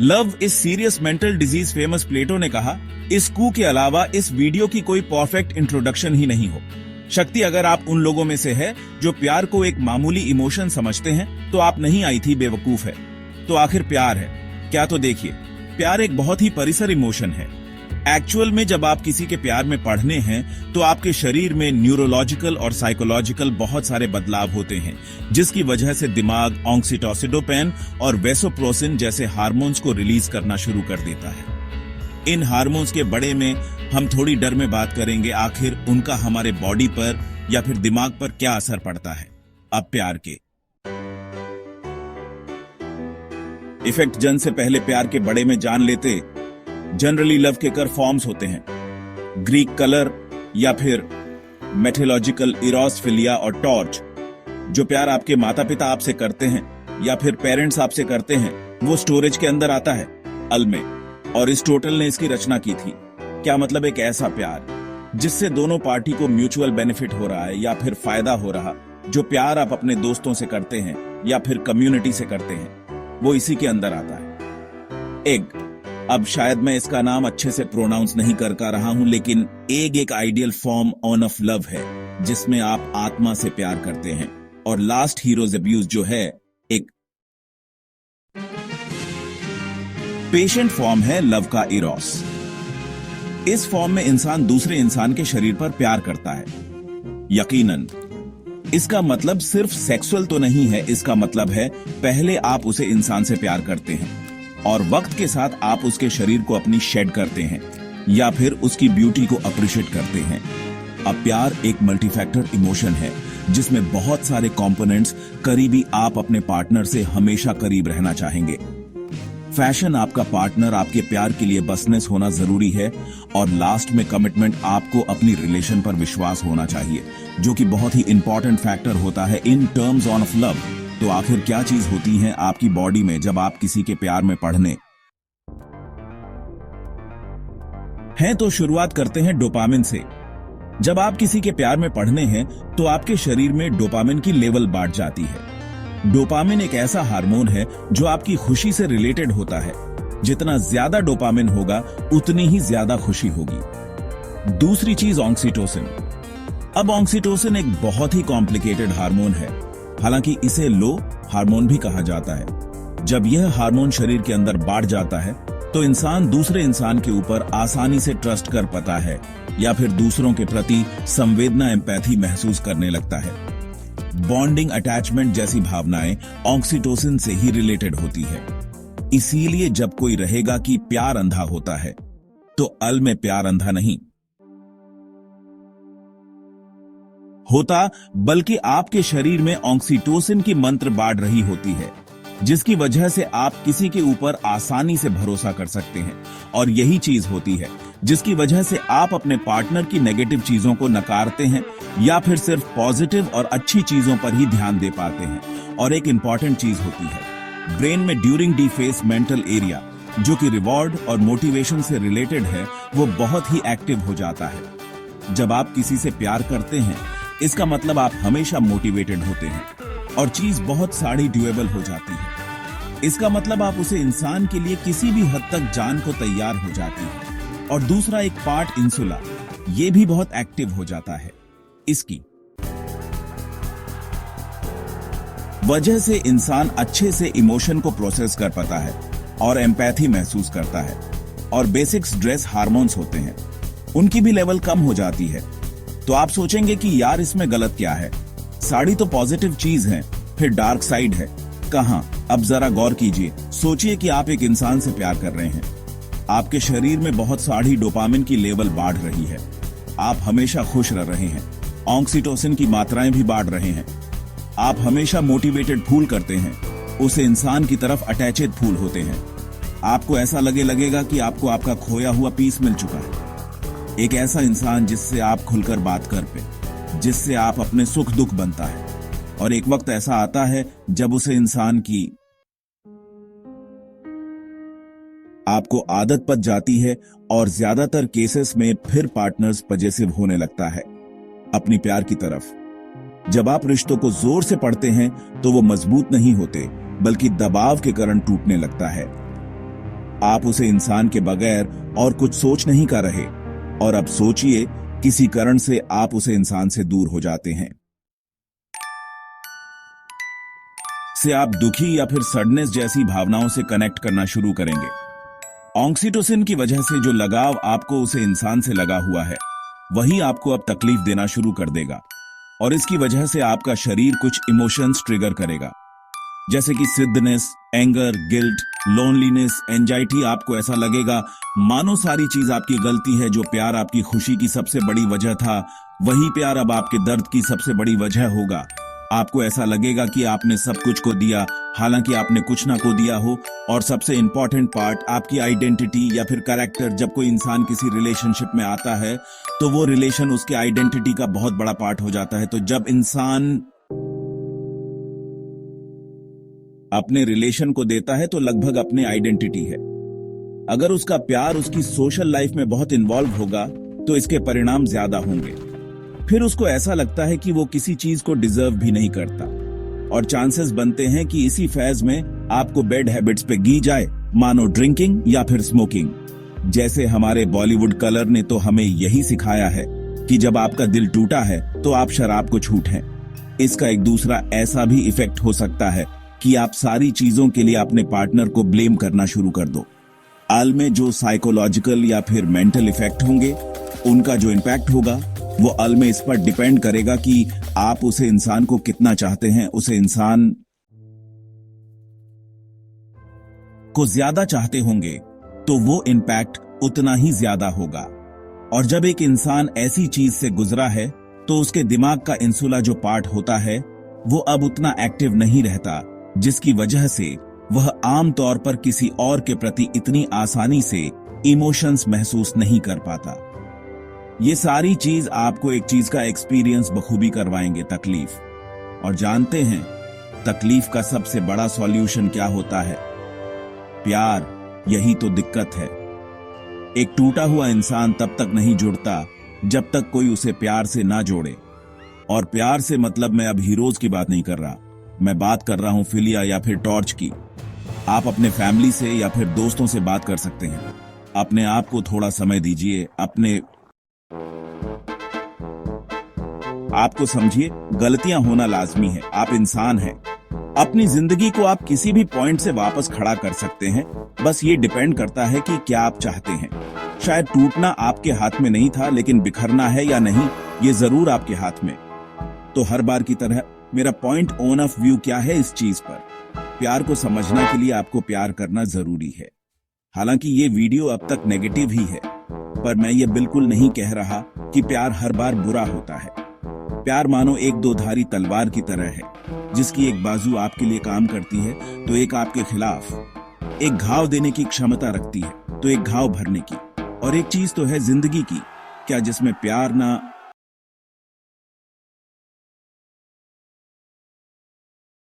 Love is serious mental disease famous Plato ने कहा, इस कू के अलावा इस वीडियो की कोई परफेक्ट इंट्रोडक्शन ही नहीं हो। शक्ति, अगर आप उन लोगों में से है जो प्यार को एक मामूली इमोशन समझते हैं तो आप नहीं आई थी, बेवकूफ है। तो आखिर प्यार है क्या? तो देखिए, प्यार एक बहुत ही परिसर इमोशन है। एक्चुअल में जब आप किसी के प्यार में पड़ने हैं तो आपके शरीर में न्यूरोलॉजिकल और साइकोलॉजिकल बहुत सारे बदलाव होते हैं, जिसकी वजह से दिमाग ऑक्सीटोसिन और वेसोप्रोसिन जैसे हार्मोन्स को रिलीज करना शुरू कर देता है। इन हार्मोन्स के बारे में हम थोड़ी डर में बात करेंगे, आखिर उनका हमारे बॉडी पर या फिर दिमाग पर क्या असर पड़ता है। अब प्यार के इफेक्ट जन से पहले प्यार के बड़े में जान लेते। जनरली लव के कर फॉर्म्स होते हैं, ग्रीक कलर या फिर मेथोलॉजिकल इरोस, फिलिया और टॉर्च। जो प्यार आपके माता पिता आपसे करते हैं या फिर पेरेंट्स आपसे करते हैं, वो स्टोरेज के अंदर आता है, अल में। और एरिस्टोटल ने इसकी रचना की थी। क्या मतलब? एक ऐसा प्यार जिससे दोनों पार्टी को म्यूचुअल बेनिफिट हो रहा है या फिर फायदा हो रहा। जो प्यार आप अपने दोस्तों से करते हैं या फिर कम्युनिटी से करते हैं, वो इसी के अंदर आता है। एग, अब शायद मैं इसका नाम अच्छे से प्रोनाउंस नहीं कर रहा हूं, लेकिन एग एक आइडियल फॉर्म ऑफ लव है जिसमें आप आत्मा से प्यार करते हैं। और लास्ट हीरोज अब्यूज जो है एक पेशेंट फॉर्म है लव का, इरोस। इस फॉर्म में इंसान दूसरे इंसान के शरीर पर प्यार करता है। यकीनन इसका मतलब सिर्फ सेक्सुअल तो नहीं है, इसका मतलब है पहले आप उसे इंसान से प्यार करते हैं और वक्त के साथ आप उसके शरीर को अपनी शेड करते हैं या फिर उसकी ब्यूटी को अप्रिशिएट करते हैं। अब प्यार एक मल्टीफैक्टर इमोशन है जिसमें बहुत सारे कंपोनेंट्स करीबी आप अपने पार्टनर से हमेशा करीब रहना चाहेंगे। फैशन आपका पार्टनर आपके प्यार के लिए बसनेस होना जरूरी है और लास्ट में कमिटमेंट, आपको अपनी रिलेशन पर विश्वास होना चाहिए, जो कि बहुत ही इंपॉर्टेंट फैक्टर होता है इन टर्म्स ऑफ लव। तो आखिर क्या चीज होती है आपकी बॉडी में जब आप किसी के प्यार में पड़ने हैं? तो शुरुआत करते हैं डोपामिन से। जब आप किसी के प्यार में पड़ने हैं तो आपके शरीर में डोपामिन की लेवल बढ़ जाती है। डोपामिन एक ऐसा हार्मोन है जो आपकी खुशी से रिलेटेड होता है। जितना ज्यादा डोपामिन होगा उतनी ही ज्यादा खुशी होगी। दूसरी चीज ऑक्सीटोसिन। अब ऑक्सीटोसिन एक बहुत ही कॉम्प्लिकेटेड हार्मोन है, हालांकि इसे लो हार्मोन भी कहा जाता है। जब यह हार्मोन शरीर के अंदर बढ़ जाता है तो इंसान दूसरे इंसान के ऊपर आसानी से ट्रस्ट कर पाता है या फिर दूसरों के प्रति संवेदना, एम्पैथी महसूस करने लगता है। बॉन्डिंग, अटैचमेंट जैसी भावनाएं ऑक्सीटोसिन से ही रिलेटेड होती है। इसीलिए जब कोई रहेगा कि प्यार अंधा होता है, तो अल में प्यार अंधा नहीं होता, बल्कि आपके शरीर में ऑक्सीटोसिन की मंत्र बाढ़ रही होती है, जिसकी वजह से आप किसी के ऊपर आसानी से भरोसा कर सकते हैं। और यही चीज होती है जिसकी वजह से आप अपने पार्टनर की नेगेटिव चीजों को नकारते हैं या फिर सिर्फ पॉजिटिव और अच्छी चीजों पर ही ध्यान दे पाते हैं। और एक इंपॉर्टेंट चीज होती है, ब्रेन में during D face mental area, जो कि रिवॉर्ड और मोटिवेशन से रिलेटेड है, वो बहुत ही एक्टिव हो जाता है। जब आप किसी से प्यार करते हैं, इसका मतलब आप हमेशा मोटिवेटेड होते हैं और चीज बहुत सारी ड्यूएबल हो जाती है। इसका मतलब आप उसे इंसान के लिए किसी भी हद तक जान को तैयार हो जाती है। और दूसरा एक पार्ट इंसुला, ये भी बहुत एक्टिव हो जाता है। इसकी वजह से इंसान अच्छे से इमोशन को प्रोसेस कर पाता है और एम्पैथी महसूस करता है। और बेसिक स्ट्रेस हार्मोन्स होते हैं, उनकी भी लेवल कम हो जाती है। तो आप सोचेंगे कि यार इसमें गलत क्या है, साड़ी तो पॉजिटिव चीज है, फिर डार्क साइड है कहां? अब जरा गौर कीजिए, सोचिए कि आप एक इंसान से प्यार कर रहे हैं, आपके शरीर में बहुत सारी डोपामिन की लेवल बढ़ रही है, आप हमेशा खुश रह रहे हैं, ऑक्सीटोसिन की मात्राएं भी बढ़ रहे हैं, आप हमेशा मोटिवेटेड फील करते हैं, उस इंसान की तरफ अटैचेड फील होते हैं। आपको ऐसा लगेगा कि आपको आपका खोया हुआ पीस मिल चुका है। एक ऐसा इंसान जिससे आप खुलकर बात कर पे, जिससे आप अपने सुख दुख बनता है। और एक वक्त ऐसा आता है जब उस इंसान की आपको आदत पड़ जाती है और ज्यादातर केसेस में फिर पार्टनर्स पजेसिव होने लगता है अपनी प्यार की तरफ। जब आप रिश्तों को जोर से पढ़ते हैं तो वो मजबूत नहीं होते, बल्कि दबाव के कारण टूटने लगता है। आप उसे इंसान के बगैर और कुछ सोच नहीं कर रहे, और अब सोचिए किसी कारण से आप उसे इंसान से दूर हो जाते हैं, से आप दुखी या फिर सैडनेस जैसी भावनाओं से कनेक्ट करना शुरू करेंगे। ऑक्सीटोसिन की वजह से जो लगाव आपको उसे इंसान से लगा हुआ है, वही आपको अब तकलीफ देना शुरू कर देगा, और इसकी वजह से आपका शरीर कुछ इमोशंस ट्रिगर करेगा, जैसे कि सिडनेस, एंगर, गिल्ट, लोनलीनेस, एंजाइटी। आपको ऐसा लगेगा मानो सारी चीज आपकी गलती है। जो प्यार आपकी खुशी की सबसे बड़ी वजह था, वही प्यार अब आपके दर्द की सबसे बड़ी वजह होगा। आपको ऐसा लगेगा कि आपने सब कुछ को दिया, हालांकि आपने कुछ ना को दिया हो। और सबसे इंपॉर्टेंट पार्ट, आपकी आइडेंटिटी या फिर कैरेक्टर। जब कोई इंसान किसी रिलेशनशिप में आता है तो वो रिलेशन उसके आइडेंटिटी का बहुत बड़ा पार्ट हो जाता है। तो जब इंसान अपने रिलेशन को देता है तो लगभग अपने आइडेंटिटी है। अगर उसका प्यार उसकी सोशल लाइफ में बहुत इन्वॉल्व होगा तो इसके परिणाम ज्यादा होंगे। फिर उसको ऐसा लगता है कि वो किसी चीज को डिजर्व भी नहीं करता, और चांसेस बनते हैं कि इसी फेज में आपको बैड हैबिट्स पे गी जाए, मानो ड्रिंकिंग या फिर स्मोकिंग। जैसे हमारे बॉलीवुड कलर ने तो हमें यही सिखाया है कि जब आपका दिल टूटा है तो आप शराब को छूटें। इसका एक दूसरा ऐसा भी इफेक्ट हो सकता है कि आप सारी चीजों के लिए अपने पार्टनर को ब्लेम करना शुरू कर दो। आल में जो साइकोलॉजिकल या फिर मेंटल इफेक्ट होंगे, उनका जो इम्पैक्ट होगा वो अल में इस पर डिपेंड करेगा कि आप उसे इंसान को कितना चाहते हैं। उसे इंसान को ज्यादा चाहते होंगे तो वो इम्पैक्ट उतना ही ज्यादा होगा। और जब एक इंसान ऐसी चीज से गुजरा है तो उसके दिमाग का इंसुला जो पार्ट होता है वो अब उतना एक्टिव नहीं रहता, जिसकी वजह से वह आमतौर पर किसी और के प्रति इतनी आसानी से इमोशंस महसूस नहीं कर पाता। ये सारी चीज आपको एक चीज का एक्सपीरियंस बखूबी करवाएंगे, तकलीफ। और जानते हैं तकलीफ का सबसे बड़ा सॉल्यूशन क्या होता है? प्यार। यही तो दिक्कत है। एक टूटा हुआ इंसान तब तक नहीं जुड़ता जब तक कोई उसे प्यार से ना जोड़े। और प्यार से मतलब मैं अब हीरोज की बात नहीं कर रहा, मैं बात कर रहा हूं फिलिया या फिर टॉर्च की। आप अपने फैमिली से या फिर दोस्तों से बात कर सकते हैं। अपने आप को थोड़ा समय दीजिए, आपको समझिए, गलतियां होना लाजमी है, आप इंसान हैं। अपनी जिंदगी को आप किसी भी पॉइंट से वापस खड़ा कर सकते हैं, बस ये डिपेंड करता है कि क्या आप चाहते हैं। शायद टूटना आपके हाथ में नहीं था, लेकिन बिखरना है या नहीं ये जरूर आपके हाथ में। तो हर बार की तरह मेरा पॉइंट ऑन ऑफ व्यू क्या है इस चीज पर? प्यार को समझने के लिए आपको प्यार करना जरूरी है। हालांकि ये वीडियो अब तक नेगेटिव ही है, पर मैं ये बिल्कुल नहीं कह रहा कि प्यार हर बार बुरा होता है। प्यार मानो एक दो धारी तलवार की तरह है, जिसकी एक बाजू आपके लिए काम करती है तो एक आपके खिलाफ। एक घाव देने की क्षमता रखती है तो एक घाव भरने की। और एक चीज तो है जिंदगी की, क्या जिसमें प्यार ना